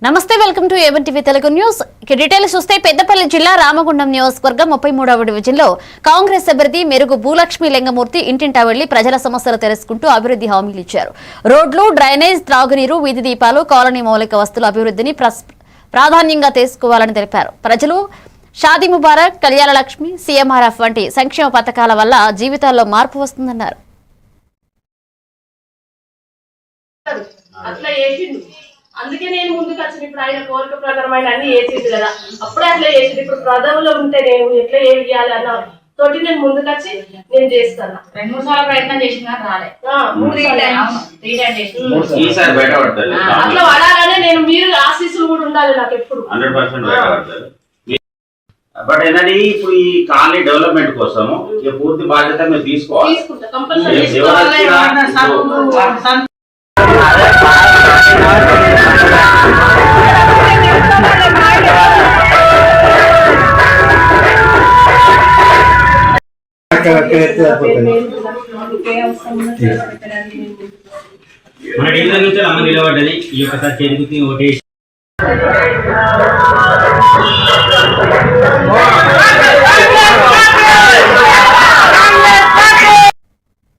నమస్తే welcome to A1 TV Telugu news. Detail చూస్తే పెద్దపల్లి జిల్లా రామగుండం నియోజకవర్గం 33వ డివిజన్లో కాంగ్రెస్ అభ్యర్థి మెరుగు భూలక్ష్మి లింగమూర్తి ఇంటింటా వెళ్లి ప్రజల సమస్యలు తెలుసుకుంటూ అభివృద్ధి హామీలు ఇచ్చారు. రోడ్లు, డ్రైనేజ్, త్రాగునీరు, వీధి దీపాలు, కాలనీ మౌలిక వస్తువుల అభివృద్ధిని ప్రాధాన్యంగా తీసుకోవాలని తెలిపారు. ప్రజలు షాదీ ముబారక్, కళ్యాణ లక్ష్మి, సీఎంఆర్ఎఫ్ వంటి సంక్షేమ పథకాల వల్ల జీవితాల్లో మార్పు వస్తుందన్నారు. అందుకే నేను ముందుకు వచ్చిన. ఇప్పుడు ఆయన కోరిక ప్రకారం ఆయన అన్ని వేసింది కదా, అప్పుడే అట్లా వేసింది. ఇప్పుడు ప్రజల్లో ఉంటే నేను ఎట్లా ఏమి చేయాలి అన్న తోటి నేను ముందుకు వచ్చి నేను చేస్తాను. 2-3 సార్లు ప్రయత్నం చేసినా రాలే, అట్లా పడాలనే నేను మీరు ఆశీస్సులు కూడా ఉండాలి నాకు ఎప్పుడు 100%. బట్ ఏంటంటే ఇప్పుడు ఈ కాలనీ డెవలప్మెంట్ కోసం పూర్తి బాధ్యత మీరు తీసుకోవాలి. మన డివిజన్ నుంచి అమ్మ నిలబడ్డది. ఈ యొక్క చేతికి ఓటేసి